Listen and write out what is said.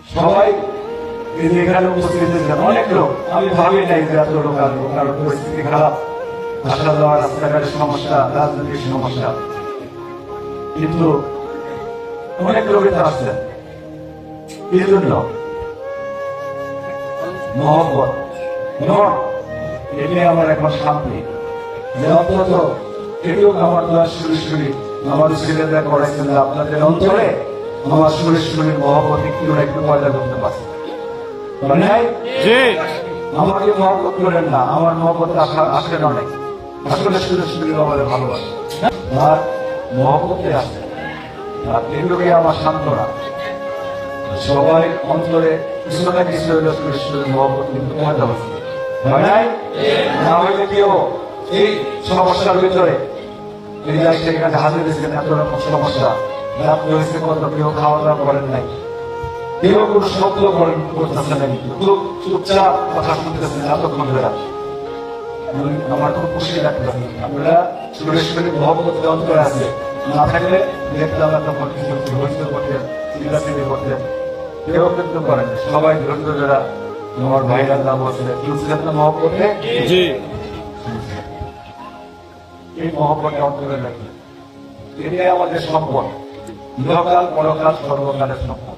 সবাই এখানে উপস্থিত হয়েছেন, অনেক লোক। আমি ভাবি নাই যে এত লোক আসবো, কারণ পরিস্থিতি খারাপ, আসা যাওয়া, রাস্তাঘাটের সমস্যা, রাজনৈতিক সমস্যা, কিন্তু অনেক লোক এটা আসছেন। এই জন্য মহব্বত এটাই আমার এখন শান্তি, যে অন্তত এটিও আমার দোয়া শুরু আমার ছেলেরা করাইছেন যে আপনাদের অন্তরে আমার শরীর মহব্বত একটু না একটু পয়দা করতে পারছে। আমাকে মহব্বত করেন না, আমার মহব্বত আসেন অনেক, আসলে শরীর আমাদের ভালোবাসে আর মহব্বতে আসে, আর এগুলোকে আমার সান্ত্বনা। সবাই অন্তরে কিছু না কিছু হইল শরীর মহব্বত কিন্তু পয়দা হচ্ছে, না হইলে কেউ এই সমস্যার ভিতরে এখানে হাজির হয়েছেন। এত রকম সমস্যা রাত্রে হয়েছে, কত কেউ খাওয়া দাওয়া করেন নাই, কেউ কোনো শব্দ করতেছে না, কিন্তু খুব চুপচাপ কথা শুনতেছেন এতক্ষণ ধরে। আমার খুব খুশি লাগতেছে আপনারা শরীর মহব্বত অন্তরে আছে, না থাকলে দেখতাম তখন কিছু হইতে করতেন, চিল্লাচিল্লি করতেন, কেউ কিন্তু করেন। সবাই ধৈর্য যারা আমার ভাইরা না বলছিলেন মহব্বতে, এই মহব্বতটা অন্তরে রাখলেন, এটাই আমাদের সম্পদ, ইহকাল পরকাল সর্বকালের সম্পদ।